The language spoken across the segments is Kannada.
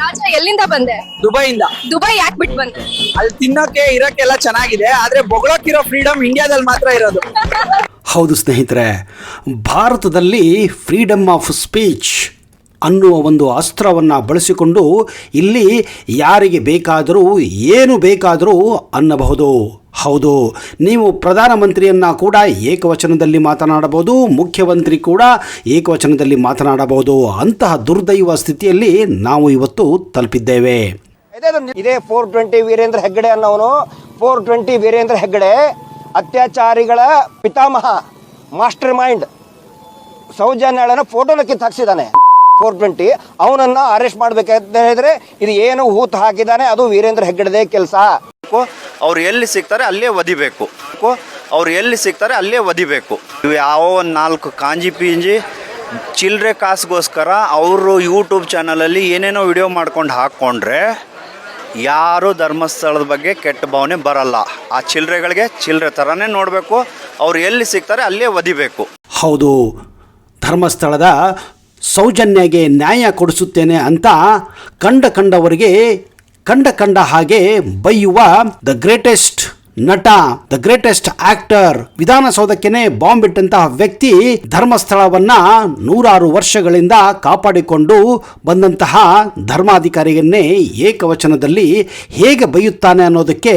ರಾಜ ಎಲ್ಲಿಂದ ಬಂದೆ? ದುಬೈಯಿಂದ. ದುಬೈ ಯಾಕೆ ಬಿಟ್ಟು ಬಂದೆ? ಅಲ್ಲಿ ತಿನ್ನೋಕೆ ಇರಕ್ಕೆಲ್ಲ ಚೆನ್ನಾಗಿದೆ, ಆದ್ರೆ ಬೊಗಳೋಕಿರೋ ಫ್ರೀಡಮ್ ಇಂಡಿಯಾದಲ್ಲಿ ಮಾತ್ರ ಇರೋದು. ಹೌದು ಸ್ನೇಹಿತರೆ, ಭಾರತದಲ್ಲಿ ಫ್ರೀಡಮ್ ಆಫ್ ಸ್ಪೀಚ್ ಅನ್ನುವ ಒಂದು ಅಸ್ತ್ರವನ್ನು ಬಳಸಿಕೊಂಡು ಇಲ್ಲಿ ಯಾರಿಗೆ ಬೇಕಾದರೂ ಏನು ಬೇಕಾದರೂ ಅನ್ನಬಹುದು. ಹೌದು, ನೀವು ಪ್ರಧಾನಮಂತ್ರಿಯನ್ನು ಕೂಡ ಏಕವಚನದಲ್ಲಿ ಮಾತನಾಡಬಹುದು, ಮುಖ್ಯಮಂತ್ರಿ ಕೂಡ ಏಕವಚನದಲ್ಲಿ ಮಾತನಾಡಬಹುದು. ಅಂತಹ ದುರ್ದೈವ ಸ್ಥಿತಿಯಲ್ಲಿ ನಾವು ಇವತ್ತು ತಲುಪಿದ್ದೇವೆ. ಇದೇ 420 ವೀರೇಂದ್ರ ಹೆಗ್ಗಡೆ ಅನ್ನೋನು 420 ವೀರೇಂದ್ರ ಹೆಗ್ಗಡೆ ಅತ್ಯಾಚಾರಿಗಳ ಪಿತಾಮಹ, ಮಾಸ್ಟರ್ ಮೈಂಡ್. ಸೌಜನ್ಯಾಳನ ಫೋಟೋನ ಕಿತ್ತು ಹಾಕ್ಸಿದ್ದಾನೆ 420. ಅವನನ್ನ ಅರೆಸ್ಟ್ ಮಾಡ್ಬೇಕಂತ ಹೇಳಿದ್ರೆ ಇದು ಏನು ಹೂತ್ ಹಾಕಿದ್ದಾನೆ, ಅದು ವೀರೇಂದ್ರ ಹೆಗ್ಗಡೆದೇ ಕೆಲಸ. ಅವ್ರು ಎಲ್ಲಿ ಸಿಗ್ತಾರೆ ಅಲ್ಲೇ ಒದಿಬೇಕು, ಅವ್ರು ಎಲ್ಲಿ ಸಿಗ್ತಾರೆ ಅಲ್ಲೇ ಒದಿಬೇಕು. ಇವು ಯಾವ ಒಂದು 4 ಕಾಂಜಿ ಪಿಂಜಿ ಚಿಲ್ಲರೆ ಕಾಸಿಗೋಸ್ಕರ ಅವರು ಯೂಟ್ಯೂಬ್ ಚಾನಲಲ್ಲಿ ಏನೇನೋ ವಿಡಿಯೋ ಮಾಡ್ಕೊಂಡು ಹಾಕ್ಕೊಂಡ್ರೆ ಯಾರು ಧರ್ಮಸ್ಥಳದ ಬಗ್ಗೆ ಕೆಟ್ಟ ಭಾವನೆ ಬರಲ್ಲ. ಆ ಚಿಲ್ಲರೆಗಳಿಗೆ ಚಿಲ್ಲರೆ ಥರನೇ ನೋಡಬೇಕು, ಅವ್ರು ಎಲ್ಲಿ ಸಿಗ್ತಾರೆ ಅಲ್ಲೇ ಒದಿಬೇಕು. ಹೌದು, ಧರ್ಮಸ್ಥಳದ ಸೌಜನ್ಯಗೆ ನ್ಯಾಯ ಕೊಡಿಸುತ್ತೇನೆ ಅಂತ ಕಂಡವರಿಗೆ ಕಂಡ ಹಾಗೆ ಬೈಯುವ ದ ಗ್ರೇಟೆಸ್ಟ್ ನಟ, ದ ಗ್ರೇಟೆಸ್ಟ್ ಆಕ್ಟರ್, ವಿಧಾನಸೌಧಕ್ಕೇನೆ ಬಾಂಬ್ ಇಟ್ಟಂತಹ ವ್ಯಕ್ತಿ ಧರ್ಮಸ್ಥಳವನ್ನ 100 ವರ್ಷಗಳಿಂದ ಕಾಪಾಡಿಕೊಂಡು ಬಂದಂತಹ ಧರ್ಮಾಧಿಕಾರಿಯನ್ನೇ ಏಕವಚನದಲ್ಲಿ ಹೇಗೆ ಬೈಯುತ್ತಾನೆ ಅನ್ನೋದಕ್ಕೆ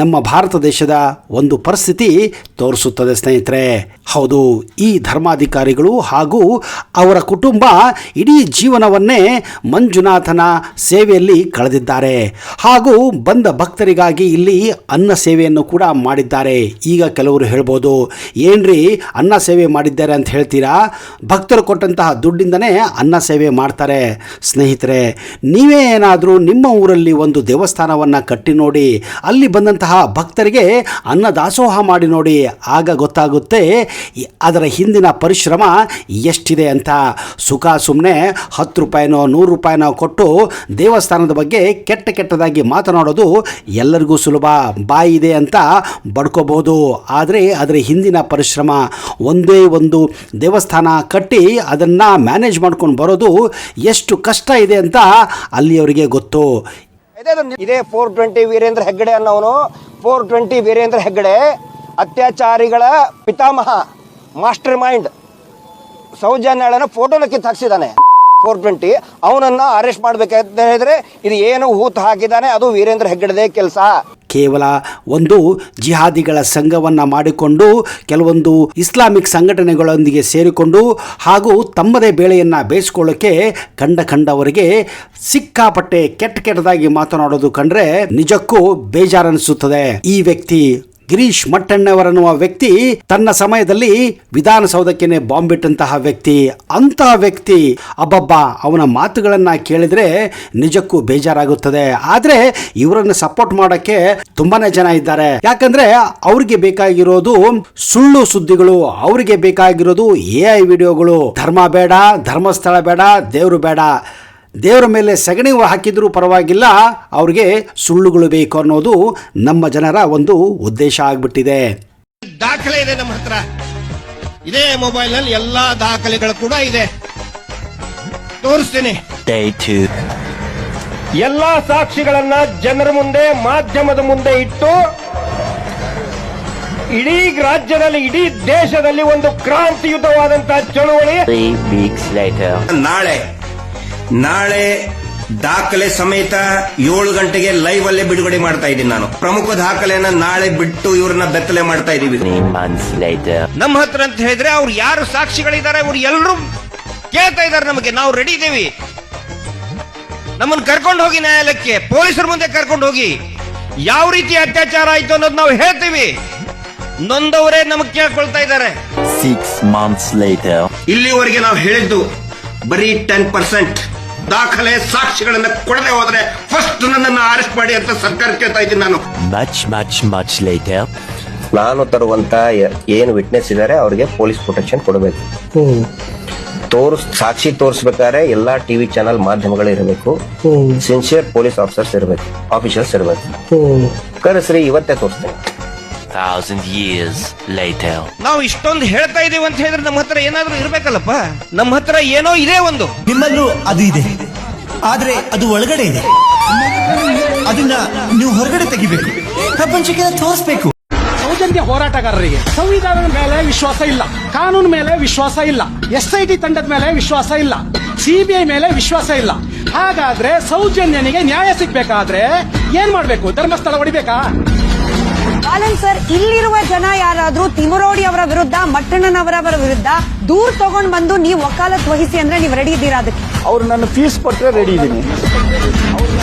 ನಮ್ಮ ಭಾರತ ದೇಶದ ಒಂದು ಪರಿಸ್ಥಿತಿ ತೋರಿಸುತ್ತದೆ ಸ್ನೇಹಿತರೆ. ಹೌದು, ಈ ಧರ್ಮಾಧಿಕಾರಿಗಳು ಹಾಗೂ ಅವರ ಕುಟುಂಬ ಇಡೀ ಜೀವನವನ್ನೇ ಮಂಜುನಾಥನ ಸೇವೆಯಲ್ಲಿ ಕಳೆದಿದ್ದಾರೆ ಹಾಗೂ ಬಂದ ಭಕ್ತರಿಗಾಗಿ ಇಲ್ಲಿ ಅನ್ನ ಸೇವೆಯನ್ನು ಕೂಡ ಮಾಡಿದ್ದಾರೆ. ಈಗ ಕೆಲವರು ಹೇಳ್ಬೋದು, ಏನ್ರಿ ಅನ್ನ ಸೇವೆ ಮಾಡಿದ್ದಾರೆ ಅಂತ ಹೇಳ್ತೀರಾ? ಭಕ್ತರು ಕೊಟ್ಟಂತಹ ದುಡ್ಡಿಂದನೇ ಅನ್ನ ಸೇವೆ ಮಾಡ್ತಾರೆ. ಸ್ನೇಹಿತರೆ, ನೀವೇ ಏನಾದರೂ ನಿಮ್ಮ ಊರಲ್ಲಿ ಒಂದು ದೇವಸ್ಥಾನವನ್ನು ಕಟ್ಟಿ ನೋಡಿ, ಅಲ್ಲಿ ಬಂದಂತಹ ಭಕ್ತರಿಗೆ ಅನ್ನ ದಾಸೋಹ ಮಾಡಿ ನೋಡಿ, ಆಗ ಗೊತ್ತಾಗುತ್ತೆ ಅದರ ಹಿಂದಿನ ಪರಿಶ್ರಮ ಎಷ್ಟಿದೆ ಅಂತ. ಸುಖ ಸುಮ್ಮನೆ 10 ರೂಪಾಯಿನೋ 100 ರೂಪಾಯಿನೋ ಕೊಟ್ಟು ದೇವಸ್ಥಾನದ ಬಗ್ಗೆ ಕೆಟ್ಟದಾಗಿ ಮಾತನಾಡೋದು ಎಲ್ಲರಿಗೂ ಸುಲಭ, ಬಾಯಿ ಇದೆ ಅಂತ ಬಡ್ಕೋಬಹುದು. ಆದರೆ ಅದರ ಹಿಂದಿನ ಪರಿಶ್ರಮ, ಒಂದೇ ಒಂದು ದೇವಸ್ಥಾನ ಕಟ್ಟಿ ಅದನ್ನು ಮ್ಯಾನೇಜ್ ಮಾಡ್ಕೊಂಡು ಬರೋದು ಎಷ್ಟು ಕಷ್ಟ ಇದೆ ಅಂತ ಅಲ್ಲಿಯವರಿಗೆ ಗೊತ್ತು. ಇದೇ 420 ವೀರೇಂದ್ರ ಹೆಗ್ಗಡೆ ಅನ್ನೋನು 420 ವೀರೇಂದ್ರ ಹೆಗ್ಗಡೆ ಅತ್ಯಾಚಾರಿಗಳ ಪಿತಾಮಹ, ಮಾಸ್ಟರ್ ಮೈಂಡ್. ಸೌಜನ್ಯಾಳನ ಫೋಟೋನ ಕಿತ್ತು ಹಾಕ್ಸಿದ್ದಾನೆ 420. ಅವನನ್ನ ಅರೆಸ್ಟ್ ಮಾಡ್ಬೇಕಂತ ಹೇಳಿದ್ರೆ ಇದು ಏನು ಹೂತ್ ಹಾಕಿದ್ದಾನೆ, ಅದು ವೀರೇಂದ್ರ ಹೆಗ್ಗಡೆದೇ ಕೆಲಸ. ಕೇವಲ ಒಂದು ಜಿಹಾದಿಗಳ ಸಂಘವನ್ನು ಮಾಡಿಕೊಂಡು ಕೆಲವೊಂದು ಇಸ್ಲಾಮಿಕ್ ಸಂಘಟನೆಗಳೊಂದಿಗೆ ಸೇರಿಕೊಂಡು ಹಾಗೂ ತಮ್ಮದೇ ಬೇಳೆಯನ್ನು ಬೇಯಿಸ್ಕೊಳ್ಳೋಕ್ಕೆ ಕಂಡವರಿಗೆ ಸಿಕ್ಕಾಪಟ್ಟೆ ಕೆಟ್ಟದಾಗಿ ಮಾತನಾಡೋದು ಕಂಡ್ರೆ ನಿಜಕ್ಕೂ ಬೇಜಾರನಿಸುತ್ತದೆ. ಈ ವ್ಯಕ್ತಿ ಗಿರೀಶ್ ಮಟ್ಟಣ್ಣವರನ್ನುವ ವ್ಯಕ್ತಿ ತನ್ನ ಸಮಯದಲ್ಲಿ ವಿಧಾನಸೌಧಕ್ಕೇನೆ ಬಾಂಬ್ ಇಟ್ಟಂತಹ ವ್ಯಕ್ತಿ. ಅಂತಹ ವ್ಯಕ್ತಿ ಅಬ್ಬಬ್ಬ, ಅವನ ಮಾತುಗಳನ್ನು ಕೇಳಿದರೆ ನಿಜಕ್ಕೂ ಬೇಜಾರಾಗುತ್ತದೆ. ಆದರೆ ಇವರನ್ನು ಸಪೋರ್ಟ್ ಮಾಡೋಕ್ಕೆ ತುಂಬಾನೇ ಜನ ಇದ್ದಾರೆ. ಯಾಕಂದ್ರೆ ಅವ್ರಿಗೆ ಬೇಕಾಗಿರೋದು ಸುಳ್ಳು ಸುದ್ದಿಗಳು, ಅವರಿಗೆ ಬೇಕಾಗಿರೋದು AI ವಿಡಿಯೋಗಳು. ಧರ್ಮ ಬೇಡ, ಧರ್ಮಸ್ಥಳ ಬೇಡ, ದೇವರು ಬೇಡ, ದೇವರ ಮೇಲೆ ಸಗಣಿ ಹಾಕಿದ್ರೂ ಪರವಾಗಿಲ್ಲ, ಅವ್ರಿಗೆ ಸುಳ್ಳುಗಳು ಬೇಕು ಅನ್ನೋದು ನಮ್ಮ ಜನರ ಒಂದು ಉದ್ದೇಶ ಆಗ್ಬಿಟ್ಟಿದೆ. ದಾಖಲೆ ಇದೆ ನಮ್ಮ ಹತ್ರ, ಇದೇ ಮೊಬೈಲ್ ನಲ್ಲಿ ಎಲ್ಲಾ ದಾಖಲೆಗಳು ಕೂಡ ಇದೆ, ತೋರಿಸ್ತೀನಿ. ಎಲ್ಲಾ ಸಾಕ್ಷಿಗಳನ್ನ ಜನರ ಮುಂದೆ, ಮಾಧ್ಯಮದ ಮುಂದೆ ಇಟ್ಟು ಇಡೀ ರಾಜ್ಯದಲ್ಲಿ, ಇಡೀ ದೇಶದಲ್ಲಿ ಒಂದು ಕ್ರಾಂತಿಯುತವಾದಂತಹ ಚಳುವಳಿ. ನಾಳೆ ದಾಖಲೆ ಸಮೇತ 7 ಗಂಟೆಗೆ ಲೈವ್ ಅಲ್ಲೇ ಬಿಡುಗಡೆ ಮಾಡ್ತಾ ಇದ್ದೀನಿ ನಾನು. ಪ್ರಮುಖ ದಾಖಲೆಯನ್ನ ನಾಳೆ ಬಿಟ್ಟು ಇವ್ರನ್ನ ಬೆತ್ತಲೆ ಮಾಡ್ತಾ ಇದೀವಿ. ನಮ್ಮ ಹತ್ರ ಅಂತ ಹೇಳಿದ್ರೆ ಅವ್ರು ಯಾರು ಸಾಕ್ಷಿಗಳಿದ್ದಾರೆ ಅವ್ರು ಎಲ್ಲರೂ ಕೇಳ್ತಾ ಇದ್ದಾರೆ ನಮಗೆ. ನಾವು ರೆಡಿ ಇದ್ದೀವಿ, ನಮ್ಮನ್ನು ಕರ್ಕೊಂಡು ಹೋಗಿ ನ್ಯಾಯಾಲಯಕ್ಕೆ, ಪೊಲೀಸರ ಮುಂದೆ ಕರ್ಕೊಂಡು ಹೋಗಿ ಯಾವ ರೀತಿ ಅತ್ಯಾಚಾರ ಆಯ್ತು ಅನ್ನೋದು ನಾವು ಹೇಳ್ತೀವಿ. ನೊಂದವರೇ ನಮಗೆ ಕೇಳ್ಕೊಳ್ತಾ ಇದ್ದಾರೆ. 6 months later ಇಲ್ಲಿವರೆಗೆ ನಾವು ಹೇಳಿದ್ದು ಬರೀ 10%. ದಾಖಲೆ ಸಾಕ್ಷಿಗಳನ್ನ ಕೊಡದೆ ಹೋದ್ರೆ ಫಸ್ಟ್ ನನ್ನನ್ನು ಅರೆಸ್ಟ್ ಮಾಡಿ ಅಂತ ಸರ್ಕಾರ ಕೇಳ್ತಾ ಇದ್ದೀನಿ ನಾನು. much later ನಾನು ತರುವಂತ ಏನು ವಿಟ್ನೆಸ್ ಇದ್ದಾರೆ ಅವ್ರಿಗೆ ಪೊಲೀಸ್ ಪ್ರೊಟೆಕ್ಷನ್ ಕೊಡಬೇಕು. ಸಾಕ್ಷಿ ತೋರಿಸ್ಬೇಕಾದ್ರೆ ಎಲ್ಲಾ ಟಿವಿ ಚಾನಲ್ ಮಾಧ್ಯಮಗಳು ಇರಬೇಕು, ಸಿನ್ಸಿಯರ್ ಪೊಲೀಸ್ ಆಫೀಸರ್ಸ್ ಇರಬೇಕು, ಆಫೀಸರ್ಸ್ ಇರಬೇಕು. ಕರೆಸ್ರಿ, ಇವತ್ತೇ ತೋರಿಸ್ತೇನೆ. 1000 years later ನಾವು ಇಷ್ಟೊಂದು ಹೇಳ್ತಾ ಇದೀವಿ ಅಂತ ಹೇಳಿದ್ರೆ ನಮ್ಮ ಹತ್ರ ಏನಾದ್ರೂ ಇರ್ಬೇಕಲ್ಲಪ್ಪ. ನಮ್ಮ ಹತ್ರ ಏನೋ ಇದೆ, ಒಂದು ನಿಮ್ಮಲ್ಲೂ ಅದು ಇದೆ. ಆದ್ರೆ ಅದು ಒಳಗಡೆ ಇದೆ. ಅದನ್ನ ನೀವು ಹೊರಗಡೆ ತೆಗಿಬೇಕು, ಪ್ರಪಂಚಕ್ಕೆ ತೋರಿಸ್ಬೇಕು. ಸೌಜನ್ಯ ಹೋರಾಟಗಾರರಿಗೆ ಸಂವಿಧಾನದ ಮೇಲೆ ವಿಶ್ವಾಸ ಇಲ್ಲ, ಕಾನೂನು ಮೇಲೆ ವಿಶ್ವಾಸ ಇಲ್ಲ, SIT ತಂಡದ ಮೇಲೆ ವಿಶ್ವಾಸ ಇಲ್ಲ, CBI ಮೇಲೆ ವಿಶ್ವಾಸ ಇಲ್ಲ. ಹಾಗಾದ್ರೆ ಸೌಜನ್ಯನಿಗೆ ನ್ಯಾಯ ಸಿಗ್ಬೇಕಾದ್ರೆ ಏನ್ ಮಾಡ್ಬೇಕು? ಧರ್ಮಸ್ಥಳ ಹೊಡಿಬೇಕಾ? ಬಾಲನ್ ಸರ್, ಇಲ್ಲಿರುವ ಜನ ಯಾರಾದ್ರೂ ತಿಮುರೋಡಿ ಅವರ ವಿರುದ್ಧ, ಮಟ್ಟಣ್ಣನವರ ವಿರುದ್ಧ ದೂರ್ ತಗೊಂಡ್ ಬಂದು ನೀವು ವಕಾಲತ್ ವಹಿಸಿ ಅಂದ್ರೆ ನೀವು ರೆಡಿ ಇದ್ದೀರಾ? ಅದಕ್ಕೆ ಅವ್ರು ನನ್ನ ಫೀಸ್ ಕೊಟ್ಟರೆ ರೆಡಿ ಇದ್ದೀನಿ.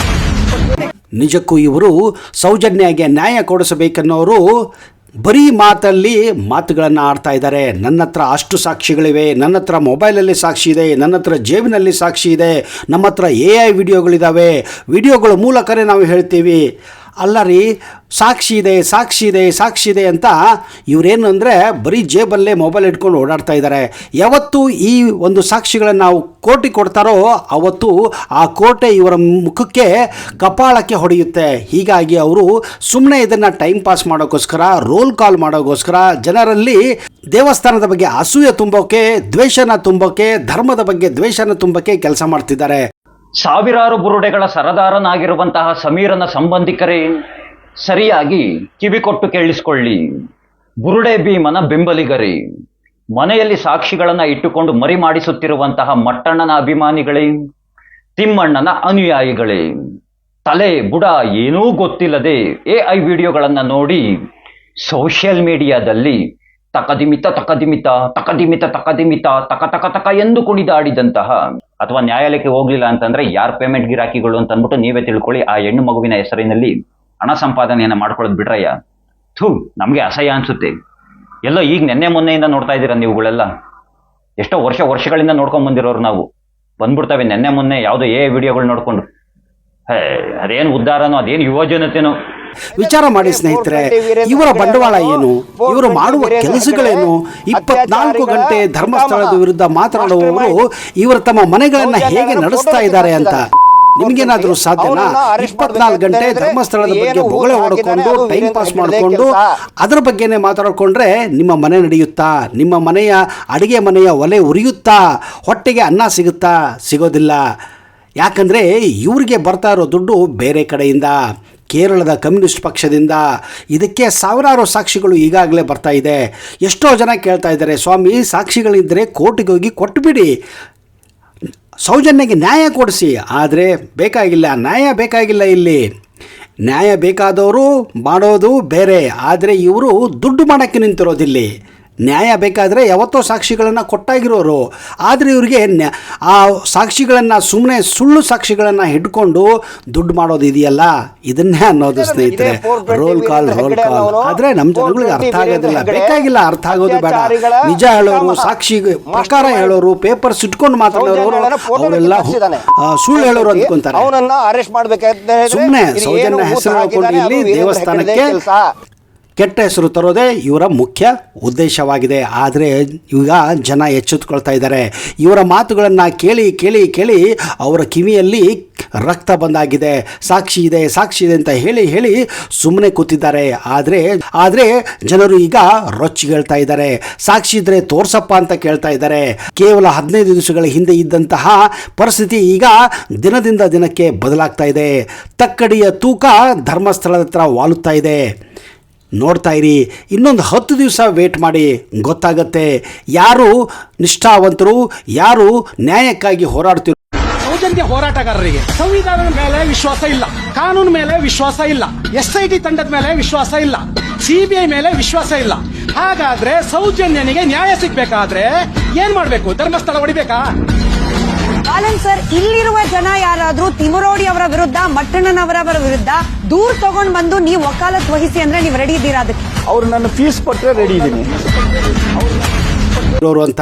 ನಿಜಕ್ಕೂ ಇವರು ಸೌಜನ್ಯಗೆ ನ್ಯಾಯ ಕೊಡಿಸಬೇಕನ್ನೋರು ಬರೀ ಮಾತುಗಳನ್ನು ಆಡ್ತಾ ಇದ್ದಾರೆ. ನನ್ನ ಹತ್ರ ಅಷ್ಟು ಸಾಕ್ಷಿಗಳಿವೆ, ನನ್ನ ಹತ್ರ ಮೊಬೈಲಲ್ಲಿ ಸಾಕ್ಷಿ ಇದೆ, ನನ್ನ ಹತ್ರ ಜೇಬಿನಲ್ಲಿ ಸಾಕ್ಷಿ ಇದೆ, ನಮ್ಮ ಹತ್ರ AI ವಿಡಿಯೋಗಳಿದ್ದಾವೆ, ವಿಡಿಯೋಗಳ ಮೂಲಕನೇ ನಾವು ಹೇಳ್ತೀವಿ. ಅಲ್ಲ ರೀ, ಸಾಕ್ಷಿ ಇದೆ ಅಂತ ಇವರೇನು ಅಂದರೆ ಬರೀ ಜೇಬಲ್ಲೇ ಮೊಬೈಲ್ ಇಟ್ಕೊಂಡು ಓಡಾಡ್ತಾ ಇದ್ದಾರೆ. ಯಾವತ್ತು ಈ ಒಂದು ಸಾಕ್ಷಿಗಳನ್ನು ನಾವು ಕೋರ್ಟಿಗೆ ಕೊಡ್ತಾರೋ ಅವತ್ತು ಆ ಕೋರ್ಟೆ ಇವರ ಮುಖಕ್ಕೆ ಕಪಾಳಕ್ಕೆ ಹೊಡೆಯುತ್ತೆ. ಹೀಗಾಗಿ ಅವರು ಸುಮ್ಮನೆ ಇದನ್ನು ಟೈಮ್ ಪಾಸ್ ಮಾಡೋಕ್ಕೋಸ್ಕರ, ರೋಲ್ ಕಾಲ್ ಮಾಡೋಕ್ಕೋಸ್ಕರ, ಜನರಲ್ಲಿ ದೇವಸ್ಥಾನದ ಬಗ್ಗೆ ಅಸೂಯೆ ತುಂಬೋಕೆ, ದ್ವೇಷನ ತುಂಬೋಕೆ, ಧರ್ಮದ ಬಗ್ಗೆ ದ್ವೇಷನ ತುಂಬೋಕೆ ಕೆಲಸ ಮಾಡ್ತಿದ್ದಾರೆ. ಸಾವಿರಾರು ಬುರುಡೆಗಳ ಸರದಾರನಾಗಿರುವಂತಹ ಸಮೀರನ ಸಂಬಂಧಿಕರೇ, ಸರಿಯಾಗಿ ಕಿವಿಕೊಟ್ಟು ಕೇಳಿಸಿಕೊಳ್ಳಿ. ಬುರುಡೆ ಭೀಮನ ಬೆಂಬಲಿಗರೇ, ಮನೆಯಲ್ಲಿ ಸಾಕ್ಷಿಗಳನ್ನ ಇಟ್ಟುಕೊಂಡು ಮರಿ ಮಾಡಿಸುತ್ತಿರುವಂತಹ ಮಟ್ಟಣ್ಣನ ಅಭಿಮಾನಿಗಳೇ, ತಿಮ್ಮಣ್ಣನ ಅನುಯಾಯಿಗಳೇ, ತಲೆ ಬುಡ ಏನೂ ಗೊತ್ತಿಲ್ಲದೆ AI ವಿಡಿಯೋಗಳನ್ನ ನೋಡಿ ಸೋಷಿಯಲ್ ಮೀಡಿಯಾದಲ್ಲಿ ತಕದಿಮಿತ ತಕ ಎಂದು ಕುಣಿದಾಡಿದಂತಹ, ಅಥವಾ ನ್ಯಾಯಾಲಯಕ್ಕೆ ಹೋಗ್ಲಿಲ್ಲ ಅಂತಂದ್ರೆ ಯಾರ್ ಪೇಮೆಂಟ್ ಗಿರಾಕಿಗಳು ಅಂತ ಅಂದ್ಬಿಟ್ಟು ನೀವೇ ತಿಳ್ಕೊಳ್ಳಿ. ಆ ಹೆಣ್ಣು ಮಗುವಿನ ಹೆಸರಿನಲ್ಲಿ ಹಣ ಸಂಪಾದನೆಯನ್ನ ಮಾಡ್ಕೊಳ್ಳೋದು ಬಿಡ್ರಯ್ಯ. ನಮ್ಗೆ ಅಸಹ್ಯ ಅನ್ಸುತ್ತೆ. ಎಲ್ಲೋ ಈಗ ನೆನ್ನೆ ಮೊನ್ನೆಯಿಂದ ನೋಡ್ತಾ ಇದ್ದೀರಾ ನೀವುಗಳೆಲ್ಲ. ಎಷ್ಟೋ ವರ್ಷಗಳಿಂದ ನೋಡ್ಕೊಂಡ್ ಬಂದಿರೋರು ನಾವು. ಬಂದ್ಬಿಡ್ತವೆ ನೆನ್ನೆ ಮೊನ್ನೆ ಯಾವುದೋ ವಿಡಿಯೋಗಳು ನೋಡ್ಕೊಂಡು. ಅದೇನು ಉದ್ಧಾರನೋ, ಅದೇನು ಯುವಜನತೆನೋ. ವಿಚಾರ ಮಾಡಿ ಸ್ನೇಹಿತರೆ, ಇವರ ಬಂಡವಾಳ ಏನು, ಇವರು ಮಾಡುವ ಕೆಲಸಗಳೇನು? 24 ಗಂಟೆ ಧರ್ಮಸ್ಥಳದ ವಿರುದ್ಧ ಮಾತನಾಡುವವರು ಇವರು ತಮ್ಮ ಮನೆಗಳನ್ನ ಹೇಗೆ ನಡೆಸ್ತಾ ಇದ್ದಾರೆ ಅಂತ ನಿಮ್ಗೇನಾದ್ರೂ ಸಾಧ್ಯನಾ? 24 ಗಂಟೆ ಧರ್ಮಸ್ಥಳದ ಬಗ್ಗೆ ಬೊಗಳೆ ಹೊಡ್ಕೊಂಡು ಟೈಮ್ ಪಾಸ್ ಮಾಡಿಕೊಂಡು ಅದರ ಬಗ್ಗೆನೇ ಮಾತಾಡ್ಕೊಂಡ್ರೆ ನಿಮ್ಮ ಮನೆ ನಡೆಯುತ್ತಾ? ನಿಮ್ಮ ಮನೆಯ ಅಡಿಗೆ ಮನೆಯ ಒಲೆ ಉರಿಯುತ್ತಾ? ಹೊಟ್ಟೆಗೆ ಅನ್ನ ಸಿಗುತ್ತಾ? ಸಿಗೋದಿಲ್ಲ. ಯಾಕಂದರೆ ಇವ್ರಿಗೆ ಬರ್ತಾ ಇರೋ ದುಡ್ಡು ಬೇರೆ ಕಡೆಯಿಂದ, ಕೇರಳದ ಕಮ್ಯುನಿಸ್ಟ್ ಪಕ್ಷದಿಂದ. ಇದಕ್ಕೆ ಸಾವಿರಾರು ಸಾಕ್ಷಿಗಳು ಈಗಾಗಲೇ ಬರ್ತಾ ಇದೆ. ಎಷ್ಟೋ ಜನ ಕೇಳ್ತಾ ಇದ್ದಾರೆ, ಸ್ವಾಮಿ ಸಾಕ್ಷಿಗಳಿದ್ದರೆ ಕೋರ್ಟಿಗೆ ಹೋಗಿ ಕೊಟ್ಟುಬಿಡಿ, ಸೌಜನ್ಯಗೆ ನ್ಯಾಯ ಕೊಡಿಸಿ. ಆದರೆ ನ್ಯಾಯ ಬೇಕಾಗಿಲ್ಲ. ಇಲ್ಲಿ ನ್ಯಾಯ ಬೇಕಾದವರು ಮಾಡೋದು ಬೇರೆ, ಆದರೆ ಇವರು ದುಡ್ಡು ಮಾಡೋಕ್ಕೆ ನಿಂತಿರೋದಿಲ್ಲಿ. ನ್ಯಾಯ ಬೇಕಾದರೆ ಯಾವತ್ತೋ ಸಾಕ್ಷಿಗಳನ್ನು ಕೊಟ್ಟಾಗಿರೋರು. ಆದರೆ ಇವರಿಗೆ ಆ ಸಾಕ್ಷಿಗಳನ್ನು ಸುಮ್ಮನೆ ಸುಳ್ಳು ಸಾಕ್ಷಿಗಳನ್ನು ಹಿಡ್ಕೊಂಡು ದುಡ್ಡು ಮಾಡೋದು ಇದೆಯಲ್ಲ, ಇದನ್ನೇ ಅನ್ನೋದು ಸ್ನೇಹಿತರೆ ರೋಲ್ ಕಾಲ್. ಆದರೆ ನಮ್ಮ ಜನಗಳಿಗೆ ಅರ್ಥ ಆಗೋದಿಲ್ಲ. ಬೇಕಾಗಿಲ್ಲ, ಅರ್ಥ ಆಗೋದು ಬೇಡ. ನಿಜ ಹೇಳೋರು, ಸಾಕ್ಷಿ ಪ್ರಕಾರ ಹೇಳೋರು, ಪೇಪರ್ಸ್ ಇಟ್ಕೊಂಡು ಮಾತಾಡೋರು ಅವರೆಲ್ಲ ಸುಳ್ಳು ಹೇಳೋರು ಅಂದ್ಕೊಂತಾರೆ. ಸುಮ್ಮನೆ ಸೌಜನ್ಯ ಹೆಸರು ಹೇಳ್ಕೊಂಡು ಇಲ್ಲಿ ದೇವಸ್ಥಾನಕ್ಕೆ ಕೆಟ್ಟ ಹೆಸರು ತರೋದೇ ಇವರ ಮುಖ್ಯ ಉದ್ದೇಶವಾಗಿದೆ. ಆದರೆ ಈಗ ಜನ ಎಚ್ಚೆತ್ತುಕೊಳ್ತಾ ಇದ್ದಾರೆ. ಇವರ ಮಾತುಗಳನ್ನು ಕೇಳಿ ಅವರ ಕಿವಿಯಲ್ಲಿ ರಕ್ತ ಬಂದಾಗಿದೆ. ಸಾಕ್ಷಿ ಇದೆ ಅಂತ ಹೇಳಿ ಸುಮ್ಮನೆ ಕೂತಿದ್ದಾರೆ. ಆದರೆ ಜನರು ಈಗ ರೊಚ್ಚಿಗೇಳ್ತಾ ಇದ್ದಾರೆ. ಸಾಕ್ಷಿ ಇದ್ರೆ ತೋರ್ಸಪ್ಪ ಅಂತ ಕೇಳ್ತಾ ಇದ್ದಾರೆ. ಕೇವಲ 15 ದಿವಸಗಳ ಹಿಂದೆ ಇದ್ದಂತಹ ಪರಿಸ್ಥಿತಿ ಈಗ ದಿನದಿಂದ ದಿನಕ್ಕೆ ಬದಲಾಗ್ತಾ ಇದೆ. ತಕ್ಕಡಿಯ ತೂಕ ಧರ್ಮಸ್ಥಳದ ಹತ್ರ ವಾಲುತ್ತಾ ಇದೆ. ನೋಡ್ತಾ ಇರಿ, ಇನ್ನೊಂದು 10 ದಿವಸ ವೇಟ್ ಮಾಡಿ, ಗೊತ್ತಾಗತ್ತೆ ಯಾರು ನಿಷ್ಠಾವಂತರು, ಯಾರು ನ್ಯಾಯಕ್ಕಾಗಿ ಹೋರಾಡ್ತಿರೋ. ಸೌಜನ್ಯ ಹೋರಾಟಗಾರರಿಗೆ ಸಂವಿಧಾನದ ಮೇಲೆ ವಿಶ್ವಾಸ ಇಲ್ಲ, ಕಾನೂನು ಮೇಲೆ ವಿಶ್ವಾಸ ಇಲ್ಲ, SIT ತಂಡದ ಮೇಲೆ ವಿಶ್ವಾಸ ಇಲ್ಲ, CBI ಮೇಲೆ ವಿಶ್ವಾಸ ಇಲ್ಲ. ಹಾಗಾದ್ರೆ ಸೌಜನ್ಯನಿಗೆ ನ್ಯಾಯ ಸಿಗ್ಬೇಕಾದ್ರೆ ಏನ್ ಮಾಡ್ಬೇಕು? ಧರ್ಮಸ್ಥಳ ಹೊಡಿಬೇಕಾ? ಬಾಲನ್ ಸರ್, ಇಲ್ಲಿರುವ ಜನ ಯಾರಾದ್ರೂ ತಿಮುರೋಡಿ ಅವರ ವಿರುದ್ಧ, ಮಟ್ಟಣ್ಣನವರ ವಿರುದ್ಧ ದೂರ್ ತಗೊಂಡ್ ಬಂದು ನೀವು ವಕಾಲತ್ ವಹಿಸಿ ಅಂದ್ರೆ ನೀವು ರೆಡಿ ಇದ್ದೀರಾ? ಅದಕ್ಕೆ ಅವ್ರು ನನ್ನ ಫೀಸ್ ಕೊಟ್ಟರೆ ರೆಡಿ ಇದ್ದೀನಿ ಅಂತ